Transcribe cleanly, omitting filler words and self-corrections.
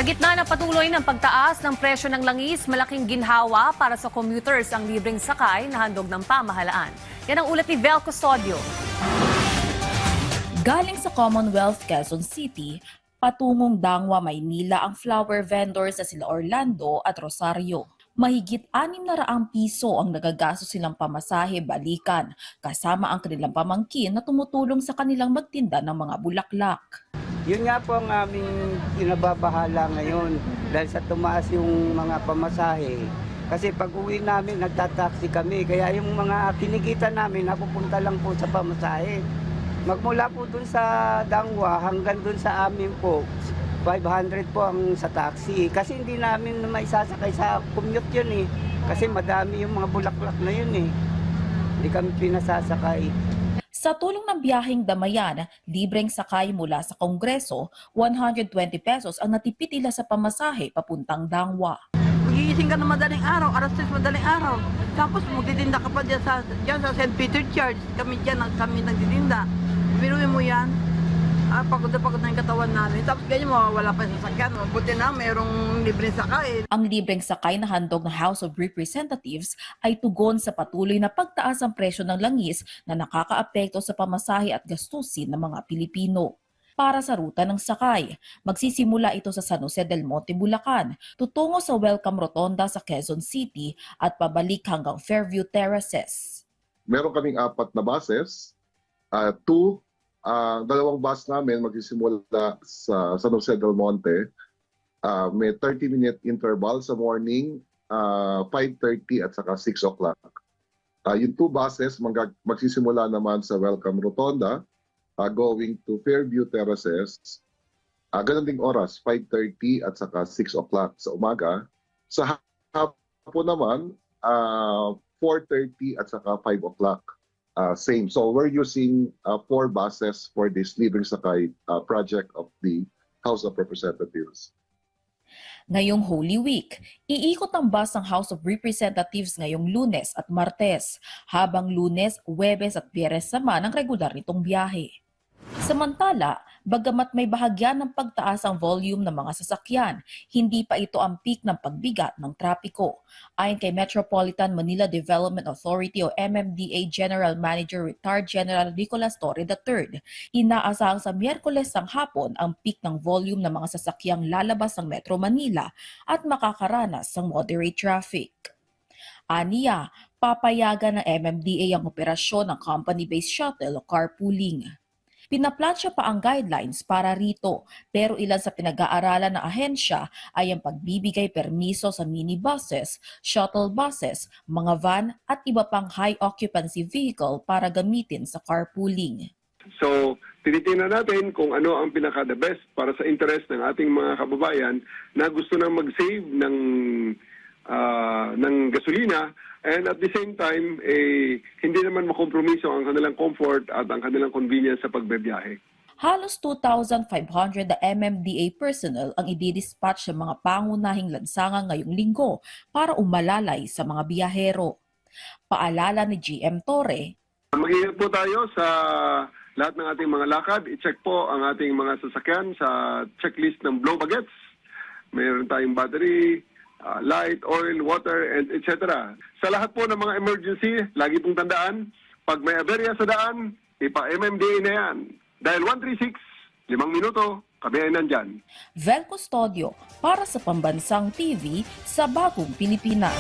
gitna ng patuloy ng pagtaas ng presyo ng langis, malaking ginhawa para sa commuters ang libreng sakay na handog ng pamahalaan. Yan ang ulat ni Vel Custodio. Galing sa Commonwealth, Quezon City, patungong Dangwa, Maynila ang flower vendors sa sila Orlando at Rosario. Mahigit 600 piso ang nagagastos silang pamasahe balikan, kasama ang kanilang pamangkin na tumutulong sa kanilang magtinda ng mga bulaklak. Yun nga po ang aming kinababahala ngayon dahil sa tumaas yung mga pamasahe. Kasi pag uwi namin, nagtataksi kami. Kaya yung mga kinikita namin, napupunta lang po sa pamasahe. Magmula po dun sa Dangwa hanggang dun sa amin po, 500 po ang sa taxi. Kasi hindi namin maisasakay sa commute yun eh. Kasi madami yung mga bulaklak na yun eh. Hindi kami pinasasakay. Sa tulong ng biyaheng damayan, libreng sakay mula sa Kongreso, 120 pesos ang natipid nila sa pamasahe papuntang Dangwa. Gigising ka na madaling araw, alas 3 madaling araw. Tapos magtitinda ka pa dyan sa St. Peter Church. Kami nagtitinda. Biruin mo yan. Pagod na yung katawan namin. Tapos ganyan mawawala pa yung sasakyan. Buti na mayroong libreng sakay. Ang libreng sakay na handog ng House of Representatives ay tugon sa patuloy na pagtaas ng presyo ng langis na nakakaapekto sa pamasahe at gastusin ng mga Pilipino. Para sa ruta ng sakay, magsisimula ito sa San Jose del Monte, Bulacan, tutungo sa Welcome Rotonda sa Quezon City at pabalik hanggang Fairview Terraces. Meron kaming 4 na buses, dalawang bus namin magsisimula sa San Jose del Monte. May 30-minute interval sa morning, 5:30 at saka 6 o'clock. Yung 2 buses magsisimula naman sa Welcome Rotonda, going to Fairview Terraces. Ganun ding oras, 5:30 at saka 6 o'clock sa umaga. Sa hapon naman, 4:30 at saka 5 o'clock. Same. So we're using 4 buses for this libreng sakay project of the House of Representatives. Ngayong Holy Week, iikot ang bus ng House of Representatives ngayong Lunes at Martes, habang Lunes, Huwebes at Biyernes naman ang regular nitong biyahe. Samantala, bagamat may bahagyan ng pagtaas ang volume ng mga sasakyan, hindi pa ito ang peak ng pagbigat ng trapiko. Ayon kay Metropolitan Manila Development Authority o MMDA General Manager Retired General Nicolas Torre III, inaasahang sa Miyerkules ng hapon ang peak ng volume ng mga sasakyang lalabas ng Metro Manila at makakaranas ng moderate traffic. Aniya, papayagan ng MMDA ang operasyon ng company-based shuttle o carpooling. Pinaplansya pa ang guidelines para rito, pero ilan sa pinag-aaralan ng ahensya ay ang pagbibigay permiso sa minibuses, shuttle buses, mga van at iba pang high occupancy vehicle para gamitin sa carpooling. So, tinitingnan natin kung ano ang pinaka-the best para sa interest ng ating mga kababayan na gusto nang mag-save ng gasolina, and at the same time, hindi naman makompromiso ang kanilang comfort at ang kanilang convenience sa pagbebiyahe. Halos 2,500 na MMDA personnel ang i-dispatch sa mga pangunahing lansangan ngayong linggo para umalalay sa mga biyahero. Paalala ni GM Torre, Mag-ingat po tayo sa lahat ng ating mga lakad. I-check po ang ating mga sasakyan sa checklist ng blow bagets. Mayroon tayong battery, light, oil, water, and etc. Sa lahat po ng mga emergency, lagi pong tandaan, pag may aberya sa daan, ipa-MMDA na yan. Dahil 136, 5 minuto, kami ay nandyan. Vel Custodio para sa Pambansang TV sa Bagong Pilipinas.